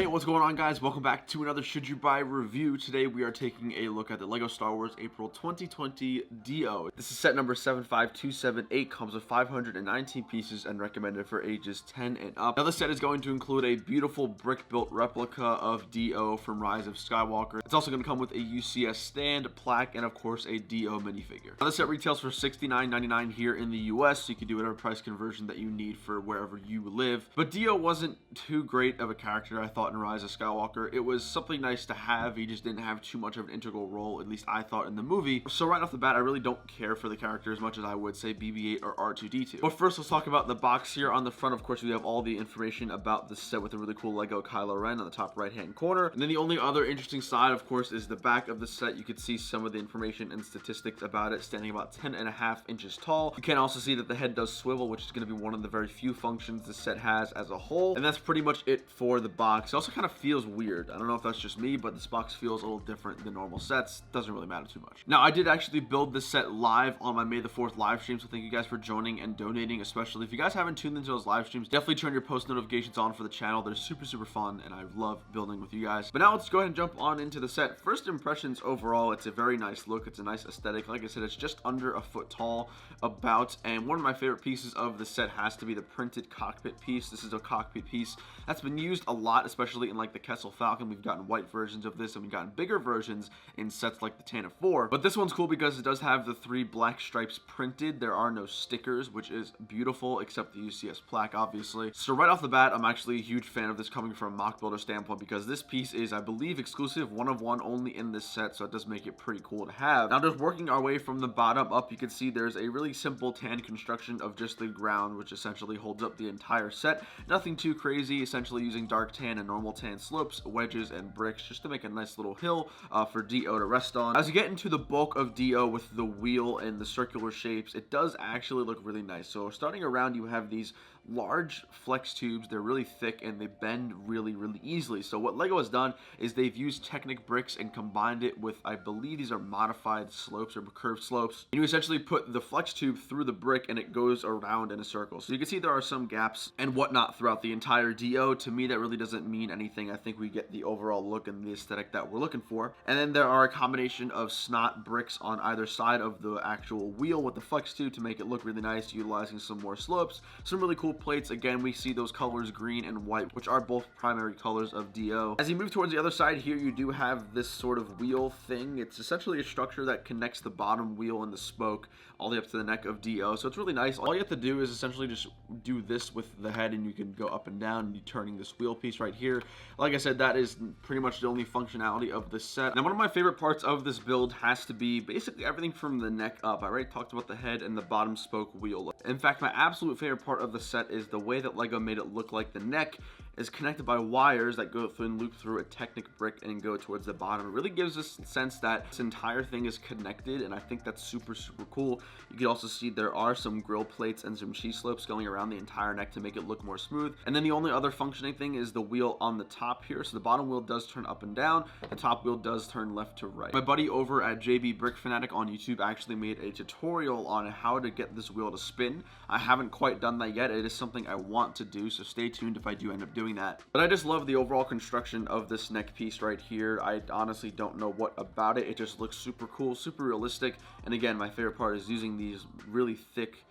Hey, what's going on, guys? Welcome back to another Should You Buy review. Today we are taking a look at the LEGO Star Wars April 2020 DO. This is set number 75278, comes with 519 pieces and recommended for ages 10 and up. Now this set is going to include a beautiful brick-built replica of DO from Rise of Skywalker. It's also going to come with a UCS stand, plaque, and of course a DO minifigure. Now this set retails for $69.99 here in the US, so you can do whatever price conversion that you need for wherever you live. But DO wasn't too great of a character, I thought, in Rise of Skywalker. It was something nice to have. He just didn't have too much of an integral role, at least I thought, in the movie. So right off the bat, I really don't care for the character as much as I would say BB-8 or R2-D2. But first, let's talk about the box here. On the front, of course, we have all the information about the set with a really cool Lego Kylo Ren on the top right-hand corner. And then the only other interesting side, of course, is the back of the set. You can see some of the information and statistics about it, standing about 10.5 inches tall. You can also see that the head does swivel, which is going to be one of the very few functions the set has as a whole. And that's pretty much it for the box. It also kind of feels weird. I don't know if that's just me, but this box feels a little different than normal sets. Doesn't really matter too much. Now, I did actually build this set live on my May the 4th live stream, so thank you guys for joining and donating, especially if you guys haven't tuned into those live streams. Definitely turn your post notifications on for the channel. They're super fun, and I love building with you guys. But now let's go ahead and jump on into the set. First impressions overall, it's a very nice look. It's a nice aesthetic. Like I said, it's just under a foot tall about, and one of my favorite pieces of the set has to be the printed cockpit piece. This is a cockpit piece that's been used a lot, especially in like the Kessel Falcon. We've gotten white versions of this, and we've gotten bigger versions in sets like the Tantive 4. But this one's cool because it does have the 3 black stripes printed. There are no stickers, which is beautiful, except the UCS plaque, obviously. So right off the bat, I'm actually a huge fan of this coming from a mock builder standpoint, because this piece is, I believe, exclusive, one of one only in this set, so it does make it pretty cool to have. Now, just working our way from the bottom up, you can see there's a really simple tan construction of just the ground, which essentially holds up the entire set. Nothing too crazy, essentially using dark tan and normal tan slopes, wedges, and bricks just to make a nice little hill for DO to rest on. As you get into the bulk of DO with the wheel and the circular shapes, it does actually look really nice. So starting around, you have these large flex tubes. They're really thick and they bend really easily. So what Lego has done is they've used Technic bricks and combined it with, I believe these are modified slopes or curved slopes. And you essentially put the flex tube through the brick and it goes around in a circle. So you can see there are some gaps and whatnot throughout the entire DO. To me, that really doesn't mean anything. I think we get the overall look and the aesthetic that we're looking for. And then there are a combination of snot bricks on either side of the actual wheel with the flex tube to make it look really nice, utilizing some more slopes. Some really cool plates. Again, we see those colors green and white, which are both primary colors of DO. As you move towards the other side here, you do have this sort of wheel thing. It's essentially a structure that connects the bottom wheel and the spoke all the way up to the neck of DO. So it's really nice. All you have to do is essentially just do this with the head, and you can go up and down, and you're turning this wheel piece right here. Like I said, that is pretty much the only functionality of this set. Now, one of my favorite parts of this build has to be basically everything from the neck up. I already talked about the head and the bottom spoke wheel. In fact, my absolute favorite part of the set is the way that Lego made it look like the neck is connected by wires that go through and loop through a Technic brick and go towards the bottom. It really gives us a sense that this entire thing is connected, and I think that's super cool. You can also see there are some grill plates and some cheese slopes going around the entire neck to make it look more smooth. And then the only other functioning thing is the wheel on the top here. So the bottom wheel does turn up and down. The top wheel does turn left to right. My buddy over at JB Brick Fanatic on YouTube actually made a tutorial on how to get this wheel to spin. I haven't quite done that yet. It is something I want to do, so stay tuned if I do end up doing that. But I just love the overall construction of this neck piece right here. I honestly don't know what about it. It just looks super cool, super realistic. And again, my favorite part is using these really thick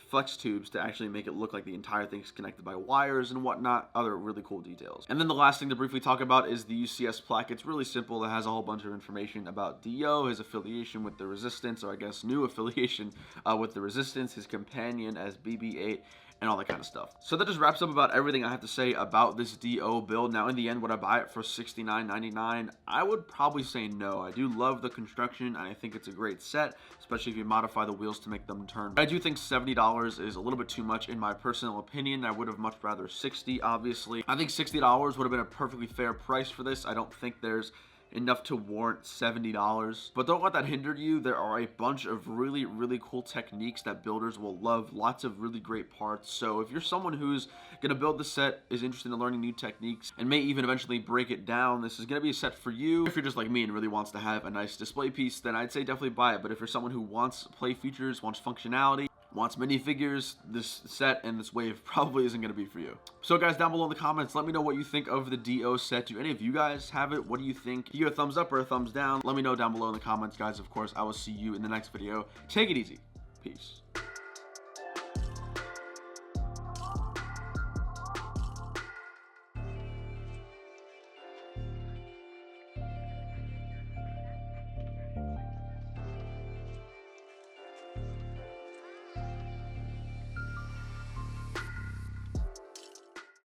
flex tubes to actually make it look like the entire thing is connected by wires and whatnot, other really cool details. And then the last thing to briefly talk about is the UCS plaque. It's really simple. It has a whole bunch of information about DO, his affiliation with the Resistance, or I guess new affiliation with the Resistance, his companion as BB-8, and all that kind of stuff. So that just wraps up about everything I have to say about this DO build. Now, in the end, would I buy it for $69.99? I would probably say no. I do love the construction, and I think it's a great set, especially if you modify the wheels to make them turn. But I do think $70 is a little bit too much in my personal opinion. I would have much rather $60, obviously. I think $60 would have been a perfectly fair price for this. I don't think there's enough to warrant $70. But don't let that hinder you. There are a bunch of really cool techniques that builders will love. Lots of really great parts. So if you're someone who's gonna build the set, is interested in learning new techniques, and may even eventually break it down, this is gonna be a set for you. If you're just like me and really wants to have a nice display piece, then I'd say definitely buy it. But if you're someone who wants play features, wants functionality, wants minifigures, this set and this wave probably isn't going to be for you. So guys, down below in the comments, let me know what you think of the DO set. Do any of you guys have it? What do you think? Do you give a thumbs up or a thumbs down? Let me know down below in the comments, guys. Of course, I will see you in the next video. Take it easy. Peace.